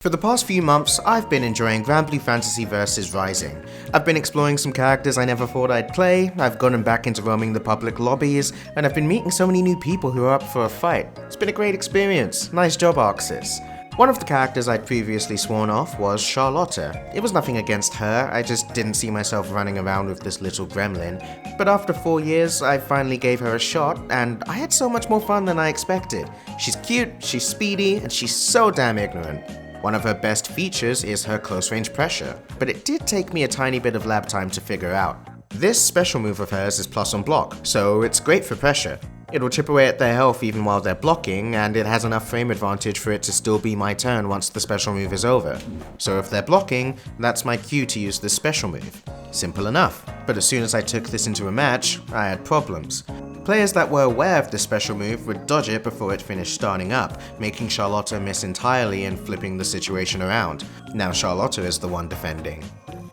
For the past few months, I've been enjoying Grand Blue Fantasy vs Rising. I've been exploring some characters I never thought I'd play, I've gotten back into roaming the public lobbies, and I've been meeting so many new people who are up for a fight. It's been a great experience. Nice job, Arxis. One of the characters I'd previously sworn off was Charlotte. It was nothing against her, I just didn't see myself running around with this little gremlin. But after 4 years, I finally gave her a shot, and I had so much more fun than I expected. She's cute, she's speedy, and she's so damn ignorant. One of her best features is her close-range pressure, but it did take me a tiny bit of lab time to figure out. This special move of hers is plus on block, so it's great for pressure. It'll chip away at their health even while they're blocking, and it has enough frame advantage for it to still be my turn once the special move is over. So if they're blocking, that's my cue to use this special move. Simple enough, but as soon as I took this into a match, I had problems. Players that were aware of this special move would dodge it before it finished starting up, making Charlotte miss entirely and flipping the situation around. Now Charlotte is the one defending.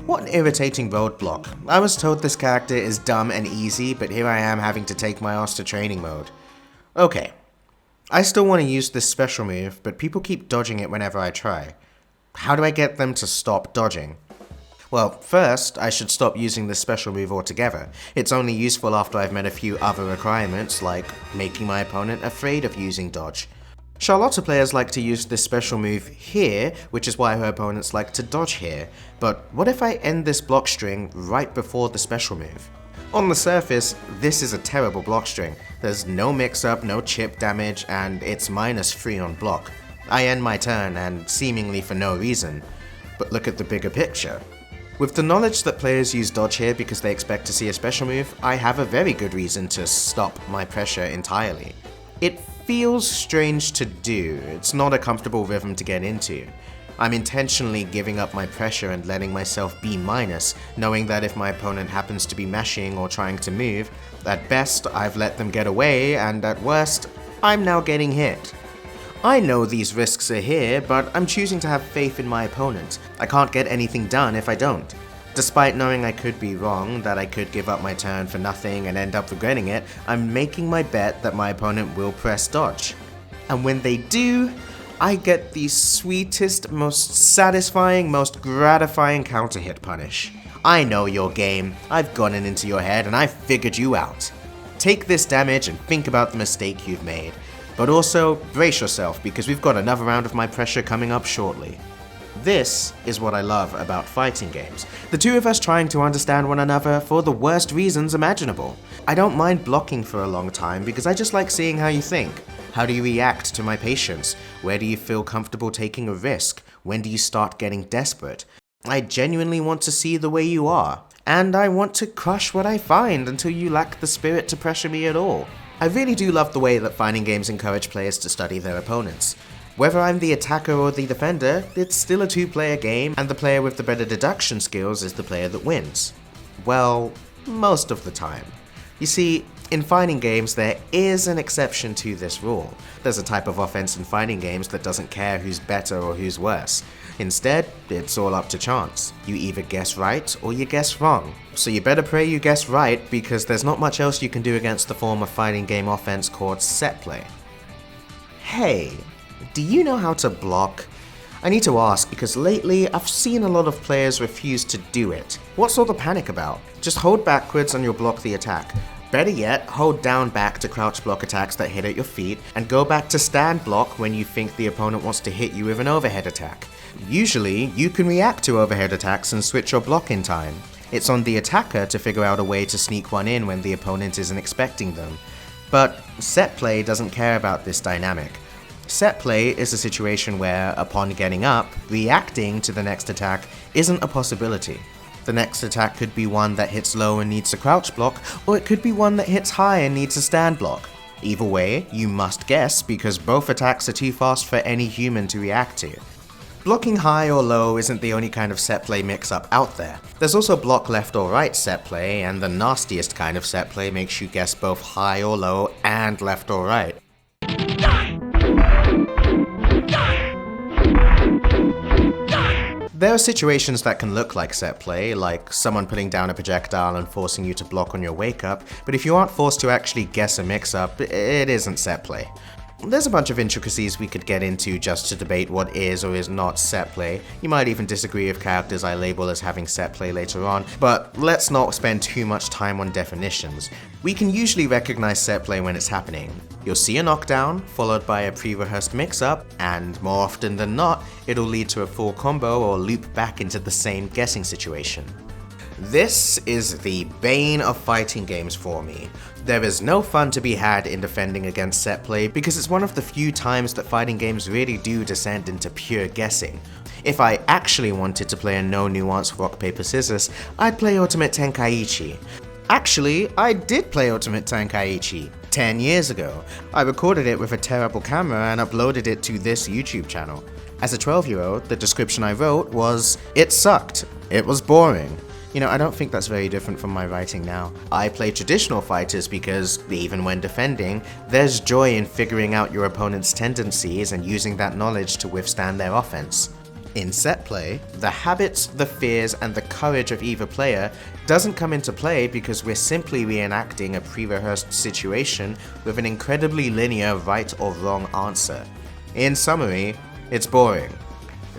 What an irritating roadblock. I was told this character is dumb and easy, but here I am having to take my ass to training mode. Okay. I still want to use this special move, but people keep dodging it whenever I try. How do I get them to stop dodging? Well, first, I should stop using this special move altogether. It's only useful after I've met a few other requirements, like making my opponent afraid of using dodge. Charlotte players like to use this special move here, which is why her opponents like to dodge here. But what if I end this block string right before the special move? On the surface, this is a terrible block string. There's no mix-up, no chip damage, and it's -3 on block. I end my turn, and seemingly for no reason. But look at the bigger picture. With the knowledge that players use dodge here because they expect to see a special move, I have a very good reason to stop my pressure entirely. It feels strange to do, it's not a comfortable rhythm to get into. I'm intentionally giving up my pressure and letting myself be minus, knowing that if my opponent happens to be mashing or trying to move, at best I've let them get away, and at worst, I'm now getting hit. I know these risks are here, but I'm choosing to have faith in my opponent. I can't get anything done if I don't. Despite knowing I could be wrong, that I could give up my turn for nothing and end up regretting it, I'm making my bet that my opponent will press dodge. And when they do, I get the sweetest, most satisfying, most gratifying counter hit punish. I know your game, I've gotten into your head and I've figured you out. Take this damage and think about the mistake you've made. But also, brace yourself because we've got another round of my pressure coming up shortly. This is what I love about fighting games. The two of us trying to understand one another for the worst reasons imaginable. I don't mind blocking for a long time because I just like seeing how you think. How do you react to my patience? Where do you feel comfortable taking a risk? When do you start getting desperate? I genuinely want to see the way you are. And I want to crush what I find until you lack the spirit to pressure me at all. I really do love the way that fighting games encourage players to study their opponents. Whether I'm the attacker or the defender, it's still a two-player game, and the player with the better deduction skills is the player that wins. Well, most of the time. You see, in fighting games there is an exception to this rule. There's a type of offense in fighting games that doesn't care who's better or who's worse. Instead, it's all up to chance. You either guess right or you guess wrong. So you better pray you guess right because there's not much else you can do against the form of fighting game offense called Setplay. Hey, do you know how to block? I need to ask because lately I've seen a lot of players refuse to do it. What's all the panic about? Just hold backwards and you'll block the attack. Better yet, hold down back to crouch block attacks that hit at your feet, and go back to stand block when you think the opponent wants to hit you with an overhead attack. Usually, you can react to overhead attacks and switch your block in time. It's on the attacker to figure out a way to sneak one in when the opponent isn't expecting them. But Setplay doesn't care about this dynamic. Setplay is a situation where, upon getting up, reacting to the next attack isn't a possibility. The next attack could be one that hits low and needs a crouch block, or it could be one that hits high and needs a stand block. Either way, you must guess because both attacks are too fast for any human to react to. Blocking high or low isn't the only kind of setplay mix-up out there. There's also block left or right setplay, and the nastiest kind of setplay makes you guess both high or low and left or right. There are situations that can look like setplay, like someone putting down a projectile and forcing you to block on your wake up, but if you aren't forced to actually guess a mix-up, it isn't setplay. There's a bunch of intricacies we could get into just to debate what is or is not set play. You might even disagree with characters I label as having set play later on, but let's not spend too much time on definitions. We can usually recognize set play when it's happening. You'll see a knockdown, followed by a pre-rehearsed mix-up, and more often than not, it'll lead to a full combo or loop back into the same guessing situation. This is the bane of fighting games for me. There is no fun to be had in defending against set play because it's one of the few times that fighting games really do descend into pure guessing. If I actually wanted to play a no nuance rock paper scissors, I'd play Ultimate Tenkaichi. Actually, I did play Ultimate Tenkaichi 10 years ago. I recorded it with a terrible camera and uploaded it to this YouTube channel. As a 12-year-old, the description I wrote was, "It sucked. It was boring." You know, I don't think that's very different from my writing now. I play traditional fighters because, even when defending, there's joy in figuring out your opponent's tendencies and using that knowledge to withstand their offense. In set play, the habits, the fears, and the courage of either player doesn't come into play because we're simply reenacting a pre-rehearsed situation with an incredibly linear right or wrong answer. In summary, it's boring.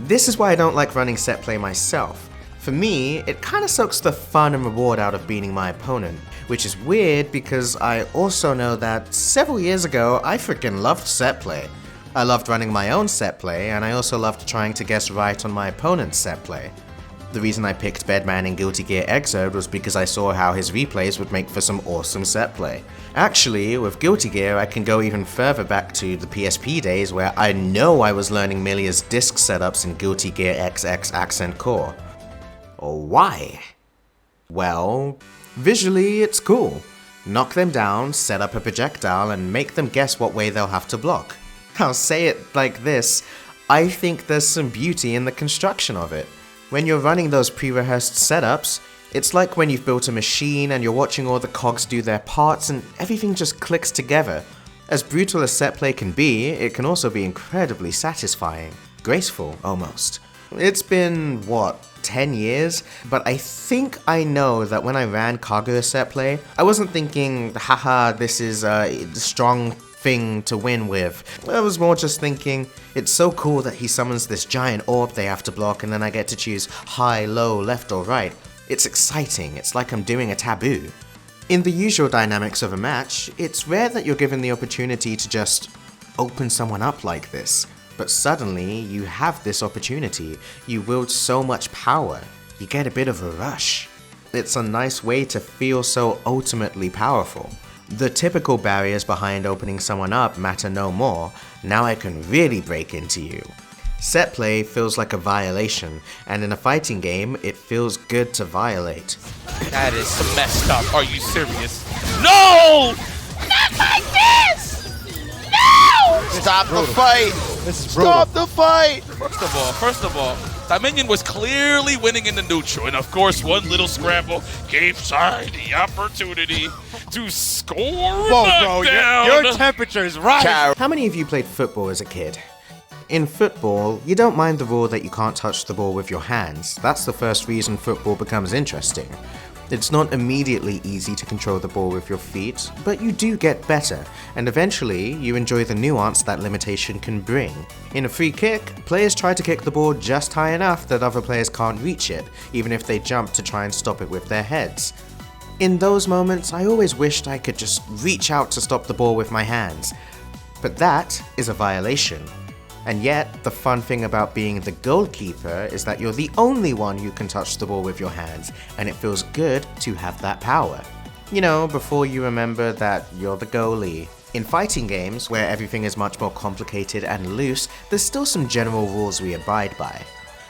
This is why I don't like running set play myself. For me, it kinda sucks the fun and reward out of beating my opponent, which is weird because I also know that several years ago, I freaking loved set play. I loved running my own set play, and I also loved trying to guess right on my opponent's set play. The reason I picked Bedman in Guilty Gear Xrd was because I saw how his replays would make for some awesome set play. Actually, with Guilty Gear, I can go even further back to the PSP days where I know I was learning Milia's disc setups in Guilty Gear XX Accent Core. Why? Well, visually it's cool. Knock them down, set up a projectile, and make them guess what way they'll have to block. I'll say it like this, I think there's some beauty in the construction of it. When you're running those pre-rehearsed setups, it's like when you've built a machine and you're watching all the cogs do their parts and everything just clicks together. As brutal as set play can be, it can also be incredibly satisfying. Graceful, almost. It's been, 10 years? But I think I know that when I ran Kaguya set play, I wasn't thinking, haha, this is a strong thing to win with. I was more just thinking, it's so cool that he summons this giant orb they have to block and then I get to choose high, low, left or right. It's exciting, it's like I'm doing a taboo. In the usual dynamics of a match, it's rare that you're given the opportunity to just open someone up like this. But suddenly, you have this opportunity. You wield so much power. You get a bit of a rush. It's a nice way to feel so ultimately powerful. The typical barriers behind opening someone up matter no more. Now I can really break into you. Set play feels like a violation, and in a fighting game, it feels good to violate. That is messed up. Are you serious? No! Not like this! No! Stop the fight! This is brutal. Stop the fight! First of all, that minion was clearly winning in the neutral, and of course, one little scramble gave Sai the opportunity to score a knockdown. Bro, your temperature is rising. How many of you played football as a kid? In football, you don't mind the rule that you can't touch the ball with your hands. That's the first reason football becomes interesting. It's not immediately easy to control the ball with your feet, but you do get better, and eventually you enjoy the nuance that limitation can bring. In a free kick, players try to kick the ball just high enough that other players can't reach it, even if they jump to try and stop it with their heads. In those moments, I always wished I could just reach out to stop the ball with my hands. But that is a violation. And yet, the fun thing about being the goalkeeper is that you're the only one who can touch the ball with your hands, and it feels good to have that power. You know, before you remember that you're the goalie. In fighting games, where everything is much more complicated and loose, there's still some general rules we abide by.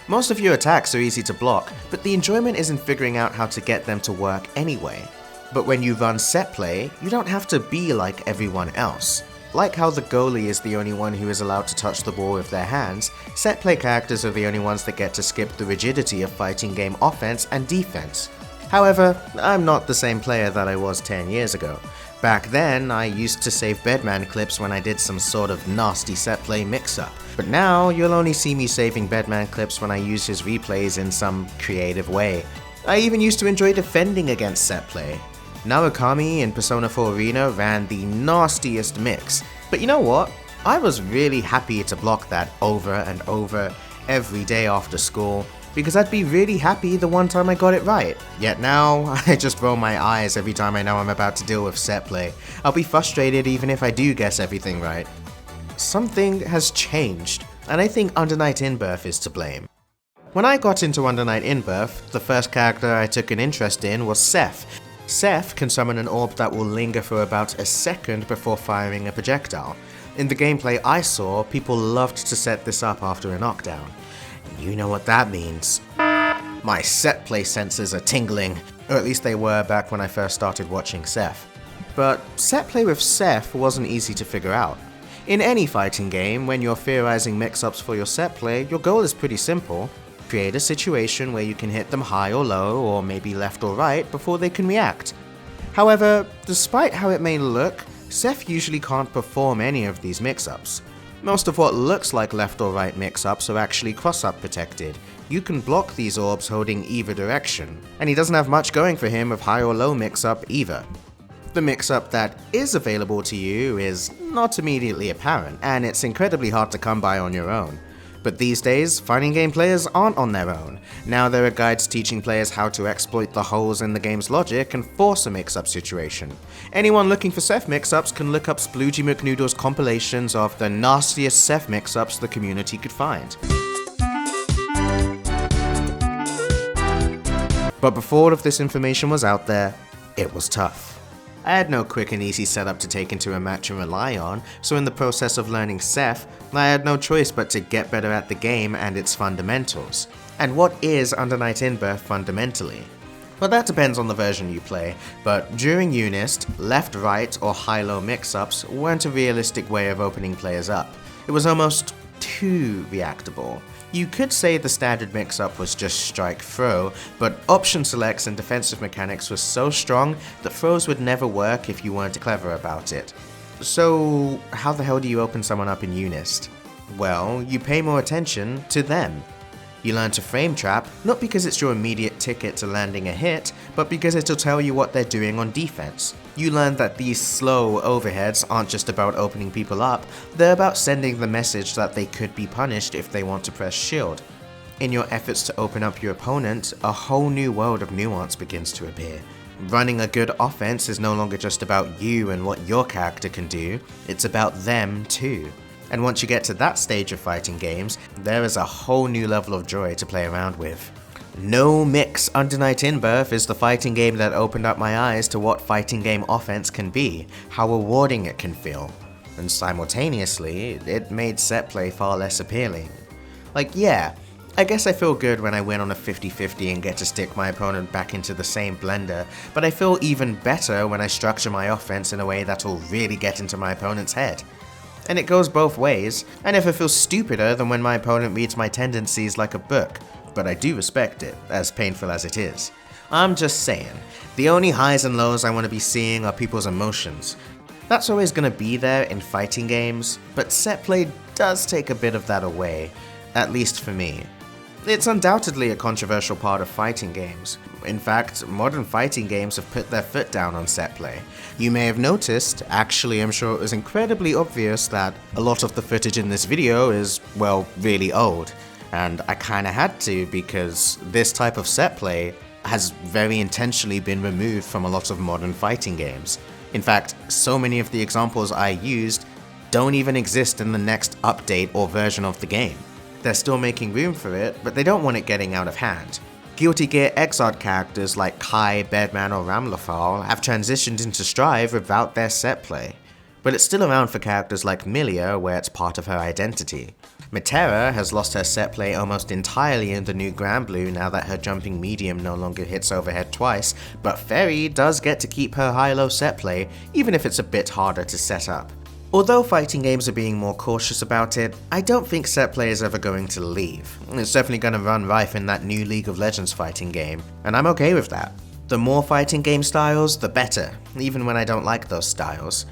Most of your attacks are easy to block, but the enjoyment is in figuring out how to get them to work anyway. But when you run set play, you don't have to be like everyone else. Like how the goalie is the only one who is allowed to touch the ball with their hands, set play characters are the only ones that get to skip the rigidity of fighting game offense and defense. However, I'm not the same player that I was 10 years ago. Back then, I used to save Bedman clips when I did some sort of nasty set play mix-up. But now, you'll only see me saving Bedman clips when I use his replays in some creative way. I even used to enjoy defending against set play. Narukami in Persona 4 Arena ran the nastiest mix, but you know what? I was really happy to block that over and over every day after school, because I'd be really happy the one time I got it right. Yet now, I just roll my eyes every time I know I'm about to deal with Setplay. I'll be frustrated even if I do guess everything right. Something has changed, and I think Under Night In-Birth is to blame. When I got into Under Night In-Birth, the first character I took an interest in was Seth. Seth can summon an orb that will linger for about a second before firing a projectile. In the gameplay I saw, people loved to set this up after a knockdown. You know what that means. My Setplay senses are tingling, or at least they were back when I first started watching Seth. But Setplay with Seth wasn't easy to figure out. In any fighting game, when you're theorizing mix-ups for your Setplay, your goal is pretty simple. Create a situation where you can hit them high or low, or maybe left or right, before they can react. However, despite how it may look, Seth usually can't perform any of these mix-ups. Most of what looks like left or right mix-ups are actually cross-up protected. You can block these orbs holding either direction, and he doesn't have much going for him with high or low mix-up either. The mix-up that is available to you is not immediately apparent, and it's incredibly hard to come by on your own. But these days, fighting game players aren't on their own. Now there are guides teaching players how to exploit the holes in the game's logic and force a mix-up situation. Anyone looking for Seth mix-ups can look up Sploogey McNoodle's compilations of the nastiest Seth mix-ups the community could find. But before all of this information was out there, it was tough. I had no quick and easy setup to take into a match and rely on, so in the process of learning Seth, I had no choice but to get better at the game and its fundamentals. And what is Under Night In-Birth fundamentally? Well, that depends on the version you play, but during Unist, left-right or high-low mix-ups weren't a realistic way of opening players up. It was almost too reactable. You could say the standard mix-up was just strike-throw, but option selects and defensive mechanics were so strong that throws would never work if you weren't clever about it. So how the hell do you open someone up in Unist? Well, you pay more attention to them. You learn to frame trap, not because it's your immediate ticket to landing a hit, but because it'll tell you what they're doing on defense. You learn that these slow overheads aren't just about opening people up, they're about sending the message that they could be punished if they want to press shield. In your efforts to open up your opponent, a whole new world of nuance begins to appear. Running a good offense is no longer just about you and what your character can do, it's about them too. And once you get to that stage of fighting games, there is a whole new level of joy to play around with. No Mix Under Night In-Birth is the fighting game that opened up my eyes to what fighting game offense can be, how rewarding it can feel. And simultaneously, it made Setplay far less appealing. Like, yeah, I guess I feel good when I win on a 50-50 and get to stick my opponent back into the same blender, but I feel even better when I structure my offense in a way that'll really get into my opponent's head. And it goes both ways. I never feel stupider than when my opponent reads my tendencies like a book, but I do respect it, as painful as it is. I'm just saying, the only highs and lows I want to be seeing are people's emotions. That's always going to be there in fighting games, but Setplay does take a bit of that away, at least for me. It's undoubtedly a controversial part of fighting games. In fact, modern fighting games have put their foot down on Setplay. You may have noticed, actually I'm sure it was incredibly obvious, that a lot of the footage in this video is, well, really old. And I kinda had to, because this type of Setplay has very intentionally been removed from a lot of modern fighting games. In fact, so many of the examples I used don't even exist in the next update or version of the game. They're still making room for it, but they don't want it getting out of hand. Guilty Gear Xrd characters like Kai, Bedman or Ramlethal have transitioned into Strive without their Setplay, but it's still around for characters like Milia where it's part of her identity. Metera has lost her Setplay almost entirely in the new Granblue now that her jumping medium no longer hits overhead twice, but Fairy does get to keep her high-low Setplay, even if it's a bit harder to set up. Although fighting games are being more cautious about it, I don't think Setplay is ever going to leave. It's definitely going to run rife in that new League of Legends fighting game, and I'm okay with that. The more fighting game styles, the better, even when I don't like those styles.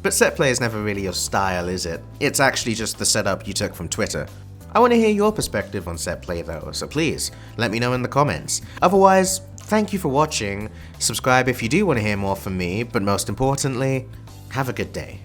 But Setplay is never really your style, is it? It's actually just the setup you took from Twitter. I want to hear your perspective on Setplay though, so please, let me know in the comments. Otherwise, thank you for watching, subscribe if you do want to hear more from me, but most importantly, have a good day.